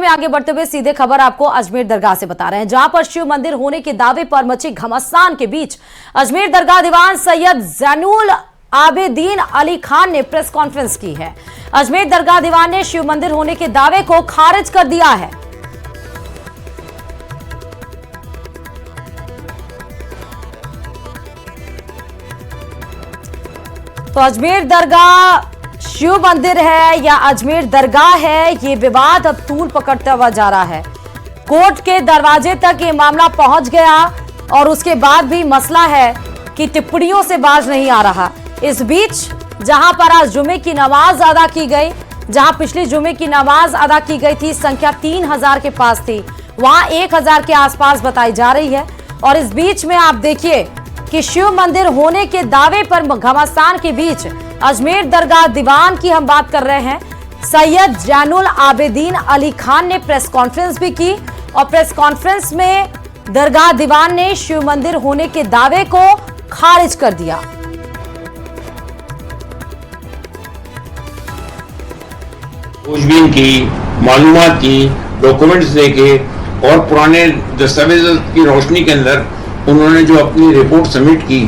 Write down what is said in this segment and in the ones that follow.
में आगे बढ़ते हुए सीधे खबर आपको अजमेर दरगाह से बता रहे हैं, जहां पर शिव मंदिर होने के दावे पर मची घमासान के बीच अजमेर दरगाह दीवान सैयद जैनुल आबेदीन अली खान ने प्रेस कॉन्फ्रेंस की है। अजमेर दरगाह दीवान ने शिव मंदिर होने के दावे को खारिज कर दिया है। तो अजमेर दरगाह शिव मंदिर है या अजमेर दरगाह है, ये विवाद अब तूल पकड़ता हुआ जा रहा है। कोर्ट के दरवाजे तक ये मामला पहुंच गया और उसके बाद भी मसला है कि टिप्पणियों से बाज नहीं आ रहा। इस बीच जहां पर आज जुमे की नमाज अदा की गई, जहां पिछली जुमे की नमाज अदा की गई थी, संख्या 3000 के पास थी, वहां 1000 के आसपास बताई जा रही है। और इस बीच में आप देखिए कि शिव मंदिर होने के दावे पर घमासान के बीच अजमेर दरगाह दीवान की हम बात कर रहे हैं, सैयद जैनुल आबेदीन अली खान ने प्रेस कॉन्फ्रेंस भी की और प्रेस कॉन्फ्रेंस में दरगाह दीवान ने शिव मंदिर होने के दावे को खारिज कर दिया। खोजबीन की, मालूमात की, डॉक्यूमेंट्स देके और पुराने दस्तावेज की रोशनी के अंदर उन्होंने जो अपनी रिपोर्ट सबमिट की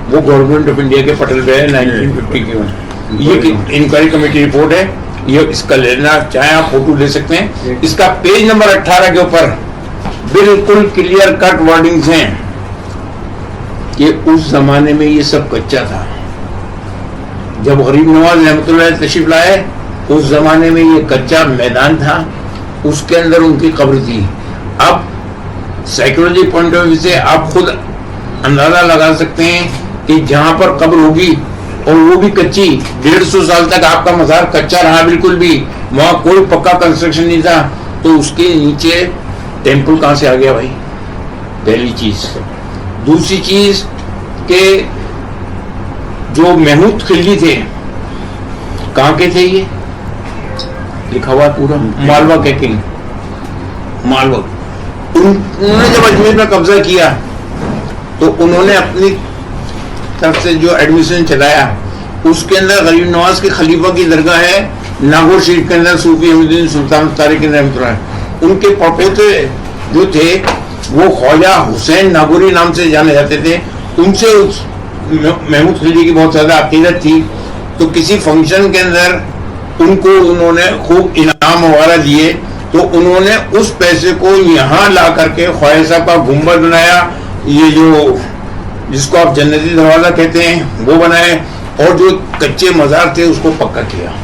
वो गवर्नमेंट ऑफ इंडिया के पटल पे है 1950 की। ये इंक्वायरी कमेटी रिपोर्ट है, ये इसका लेना चाहे आप फोटो ले सकते हैं। इसका पेज नंबर 18 के ऊपर बिल्कुल क्लियर कट वर्डिंग्स हैं कि उस जमाने में ये सब कच्चा था। जब गरीब नवाज रहमतुल्लाह तशरीफ लाए, उस जमाने में ये कच्चा मैदान था, उसके अंदर उनकी कब्र थी। अब साइकोलॉजी पॉइंट ऑफ व्यू से आप खुद अंदाजा लगा सकते हैं कि जहां पर कब्र होगी और वो भी कच्ची, 150 साल तक आपका मजार कच्चा रहा, बिल्कुल भी वहां कोई पक्का कंस्ट्रक्शन नहीं था, तो उसके नीचे टेम्पल कहां से आ गया भाई? पहली चीज। दूसरी चीज के जो महमूद खिलजी थे, कहां के थे? ये लिखा हुआ पूरा मालवा के किंग, मालवा। उन्होंने जब अजमेर में कब्जा किया तो उन्होंने अपनी तरफ से जो एडमिशन चलाया, उसके अंदर गरीब नवाज के खलीफा की दरगाह है नागौर शरीफ के अंदर, सूफी अहमदुद्दीन सुल्तान तारिक रहमतुल्लाह। उनके पोते जो थे वो ख्वाजा हुसैन नागौरी नाम से जाने जाते थे। उनसे उस महमूद खिलजी की बहुत ज्यादा अकीदत थी, तो किसी फंक्शन के अंदर उनको उन्होंने खूब इनाम वगैरह दिए, तो उन्होंने उस पैसे को यहाँ ला करके ख्वाजा साहब का गुंबद बनाया, ये जो जिसको आप जन्नती दरवाजा कहते हैं वो बनाए, और जो कच्चे मजार थे उसको पक्का किया।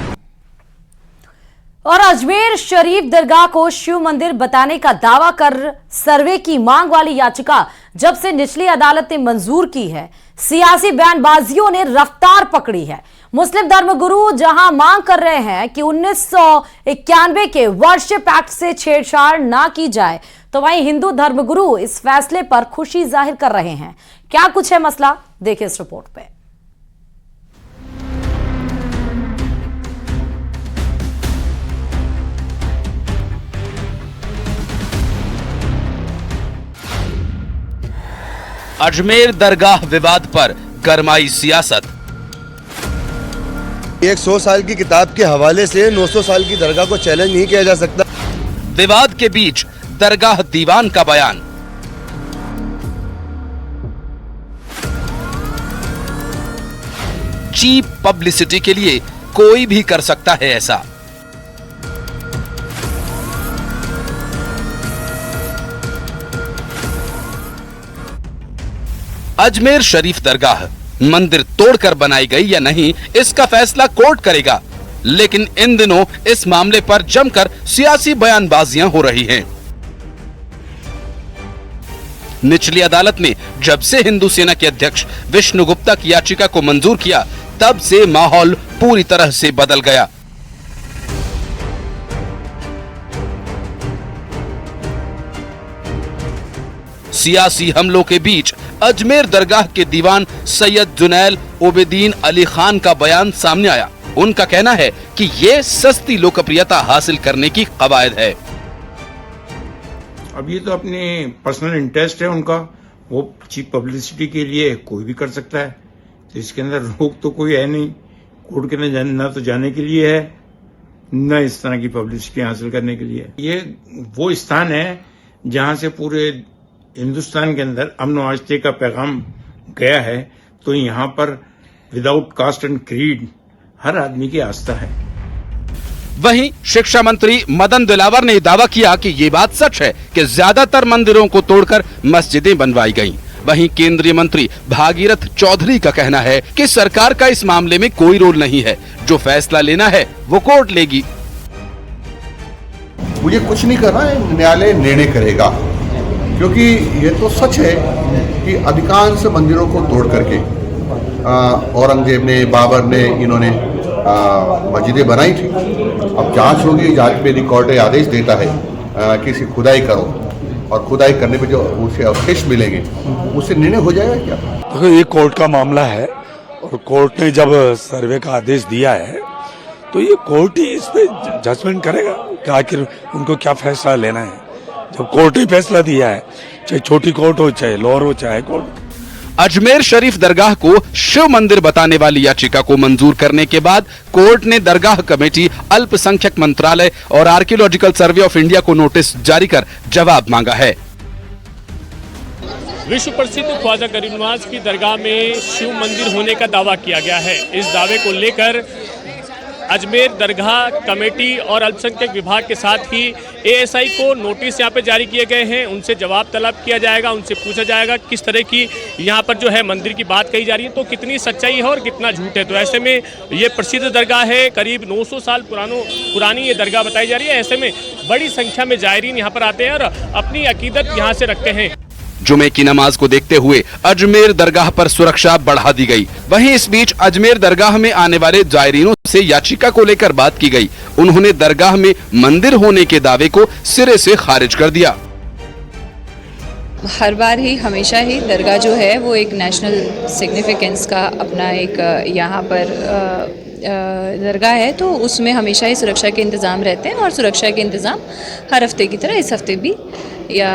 और अजमेर शरीफ दरगाह को शिव मंदिर बताने का दावा कर सर्वे की मांग वाली याचिका जब से निचली अदालत ने मंजूर की है, सियासी बयानबाजियों ने रफ्तार पकड़ी है। मुस्लिम धर्मगुरु जहां मांग कर रहे हैं कि 1991 के वर्शिप एक्ट से छेड़छाड़ ना की जाए, तो वहीं हिंदू धर्मगुरु इस फैसले पर खुशी जाहिर कर रहे हैं। क्या कुछ है मसला, देखिए इस रिपोर्ट पे। अजमेर दरगाह विवाद पर गरमाई सियासत। एक 100 साल की किताब के हवाले से 900 साल की दरगाह को चैलेंज नहीं किया जा सकता। विवाद के बीच दरगाह दीवान का बयान। चीप पब्लिसिटी के लिए कोई भी कर सकता है ऐसा। अजमेर शरीफ दरगाह मंदिर तोड़कर बनाई गई या नहीं, इसका फैसला कोर्ट करेगा, लेकिन इन दिनों इस मामले पर जमकर सियासी बयानबाजियां हो रही हैं। निचली अदालत ने जब से हिंदू सेना के अध्यक्ष विष्णु गुप्ता की याचिका को मंजूर किया, तब से माहौल पूरी तरह से बदल गया। सियासी हमलों के बीच अजमेर दरगाह के दीवान सैयद जैनुल आबेदीन अली खान का बयान सामने आया। उनका कहना है कि ये सस्ती लोकप्रियता हासिल करने की कवायद है। अब ये तो अपने पर्सनल इंटरेस्ट है उनका, वो चीप पब्लिसिटी के लिए कोई भी कर सकता है, तो इसके अंदर रोक तो कोई है नहीं। कोर्ट के ना तो जाने के लिए है, न इस तरह की पब्लिसिटी हासिल करने के लिए। ये वो स्थान है जहां से पूरे हिंदुस्तान के अंदर अमन आस्थे का पैगाम गया है, तो यहाँ पर विदाउट कास्ट एंड क्रीड हर आदमी की आस्था है। वहीं शिक्षा मंत्री मदन दिलावर ने दावा किया कि ये बात सच है कि ज्यादातर मंदिरों को तोड़कर मस्जिदें बनवाई गईं। वहीं केंद्रीय मंत्री भागीरथ चौधरी का कहना है कि सरकार का इस मामले में कोई रोल नहीं है, जो फैसला लेना है वो कोर्ट लेगी। मुझे कुछ नहीं करना है, न्यायालय निर्णय करेगा, क्योंकि ये तो सच है कि अधिकांश मंदिरों को तोड़ करके औरंगजेब ने, बाबर ने, इन्होंने मस्जिदें बनाई थी। अब जांच होगी, जांच में यदि कोर्ट आदेश देता है कि इसे खुदाई करो और खुदाई करने पे जो उसे अवशेष मिलेंगे उससे निर्णय हो जाएगा क्या। देखो, ये कोर्ट का मामला है और कोर्ट ने जब सर्वे का आदेश दिया है तो ये कोर्ट ही इस पे जजमेंट करेगा कि आखिर उनको क्या फैसला लेना है। जब कोर्ट ही फैसला दिया है, चाहे छोटी कोर्ट हो, चाहे लोअर हो, चाहे कोर्ट। अजमेर शरीफ दरगाह को शिव मंदिर बताने वाली याचिका को मंजूर करने के बाद कोर्ट ने दरगाह कमेटी, अल्पसंख्यक मंत्रालय और आर्कियोलॉजिकल सर्वे ऑफ इंडिया को नोटिस जारी कर जवाब मांगा है। विश्व प्रसिद्ध ख्वाजा गरीब नवाज की दरगाह में शिव मंदिर होने का दावा किया गया है। इस दावे को लेकर अजमेर दरगाह कमेटी और अल्पसंख्यक विभाग के साथ ही एएसआई को नोटिस यहाँ पे जारी किए गए हैं। उनसे जवाब तलब किया जाएगा, उनसे पूछा जाएगा किस तरह की यहाँ पर जो है मंदिर की बात कही जा रही है, तो कितनी सच्चाई है और कितना झूठ है। तो ऐसे में ये प्रसिद्ध दरगाह है, करीब 900 साल पुरानी ये दरगाह बताई जा रही है। ऐसे में बड़ी संख्या में जायरीन यहाँ पर आते हैं और अपनी अकीदत यहाँ से रखते हैं। जुमे की नमाज को देखते हुए अजमेर दरगाह पर सुरक्षा बढ़ा दी गई। वहीं इस बीच अजमेर दरगाह में आने वाले जायरीनों से याचिका को लेकर बात की गई। उन्होंने दरगाह में मंदिर होने के दावे को सिरे से खारिज कर दिया। हर बार ही, हमेशा ही दरगाह जो है वो एक नेशनल सिग्निफिकेंस का अपना एक यहाँ पर दरगाह है, तो उसमें हमेशा ही सुरक्षा के इंतज़ाम रहते हैं और सुरक्षा के इंतज़ाम हर हफ्ते की तरह इस हफ्ते भी या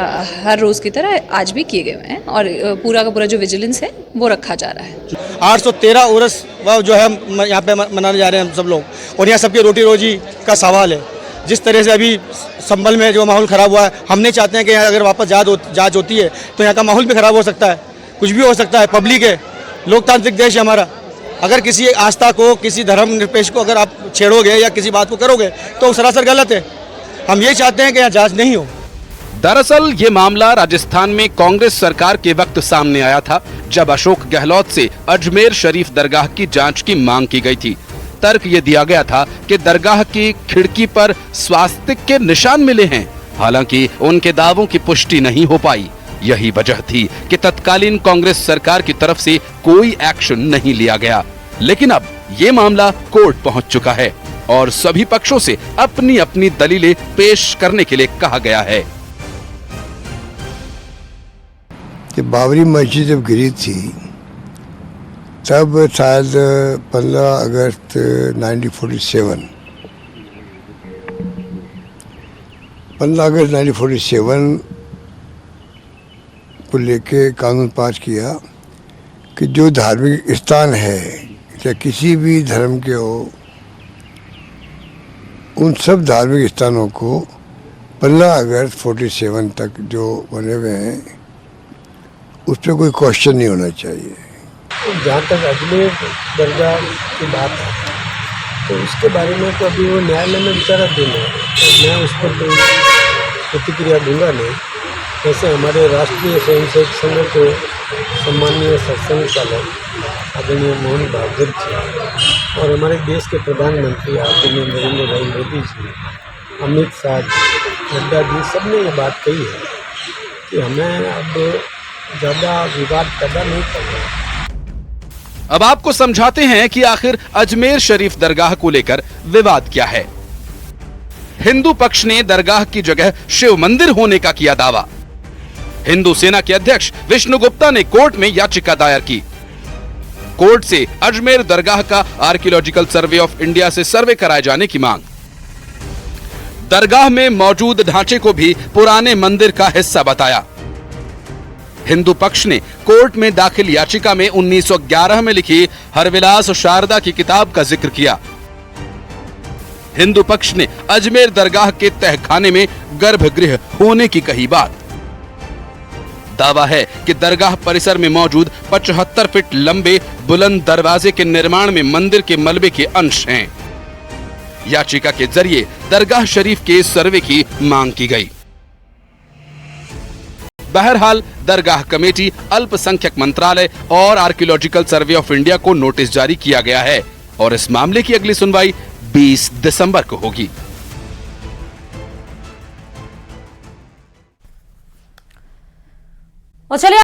हर रोज़ की तरह आज भी किए गए हैं और पूरा का पूरा जो विजिलेंस है वो रखा जा रहा है। 813 उर्स जो है यहाँ पे मनाने जा रहे हैं हम सब लोग, और यहाँ सबकी रोटी रोजी का सवाल है। जिस तरह से अभी संभल में जो माहौल ख़राब हुआ है, हम नहीं चाहते हैं कि यहाँ अगर वापस जांच होती है तो यहाँ का माहौल भी ख़राब हो सकता है, कुछ भी हो सकता है। पब्लिक है, लोकतांत्रिक देश है हमारा। अगर किसी आस्था को, किसी धर्म निरपेक्ष को अगर आप छेड़ोगे या किसी बात को करोगे तो सरासर गलत है। हम ये चाहते हैं कि यहाँ जांच नहीं हो। दरअसल ये मामला राजस्थान में कांग्रेस सरकार के वक्त सामने आया था, जब अशोक गहलोत से अजमेर शरीफ दरगाह की जांच की मांग की गई थी। तर्क ये दिया गया था कि दरगाह की खिड़की पर स्वास्तिक के निशान मिले हैं, हालांकि उनके दावों की पुष्टि नहीं हो पाई। यही वजह थी कि तत्कालीन कांग्रेस सरकार की तरफ से कोई एक्शन नहीं लिया गया। लेकिन अब ये मामला कोर्ट पहुंच चुका है और सभी पक्षों से अपनी अपनी दलीलें पेश करने के लिए कहा गया है। कि बाबरी मस्जिद जब गिरी थी तब शायद 15 अगस्त 1947 को लेके कानून पास किया कि जो धार्मिक स्थान है, चाहे किसी भी धर्म के हो, उन सब धार्मिक स्थानों को 15 अगस्त 47 तक जो बने हुए हैं उस पर कोई क्वेश्चन नहीं होना चाहिए। जहाँ तक अजमेर दरगाह की बात है तो उसके बारे में तो अभी वो न्यायालय में विचाराधीन है, तो मैं उस पर कोई प्रतिक्रिया दूंगा नहीं। वैसे हमारे राष्ट्रीय स्वयंसेवक संघ के सम्मानीय सत्संग चालक आदरणीय मोहन भागवत जी और हमारे देश के प्रधानमंत्री आदरणीय नरेंद्र भाई मोदी जी, अमित शाह, नड्डा जी, सब ने ये बात कही है कि हमें अब ज़्यादा विवाद पैदा नहीं करना। अब आपको समझाते हैं कि आखिर अजमेर शरीफ दरगाह को लेकर विवाद क्या है। हिंदू पक्ष ने दरगाह की जगह शिव मंदिर होने का किया दावा। हिंदू सेना के अध्यक्ष विष्णु गुप्ता ने कोर्ट में याचिका दायर की। कोर्ट से अजमेर दरगाह का आर्कियोलॉजिकल सर्वे ऑफ इंडिया से सर्वे कराए जाने की मांग। दरगाह में मौजूद ढांचे को भी पुराने मंदिर का हिस्सा बताया। हिंदू पक्ष ने कोर्ट में दाखिल याचिका में 1911 में लिखी हरविलास शारदा की किताब का जिक्र किया। हिंदू पक्ष ने अजमेर दरगाह के तहखाने में गर्भगृह होने की कही बात। दावा है कि दरगाह परिसर में मौजूद 75 फीट लंबे बुलंद दरवाजे के निर्माण में मंदिर के मलबे के अंश हैं। याचिका के जरिए दरगाह शरीफ के सर्वे की मांग की गई। बहरहाल दरगाह कमेटी, अल्पसंख्यक मंत्रालय और आर्कियोलॉजिकल सर्वे ऑफ इंडिया को नोटिस जारी किया गया है और इस मामले की अगली सुनवाई 20 दिसंबर को होगी। और चलिए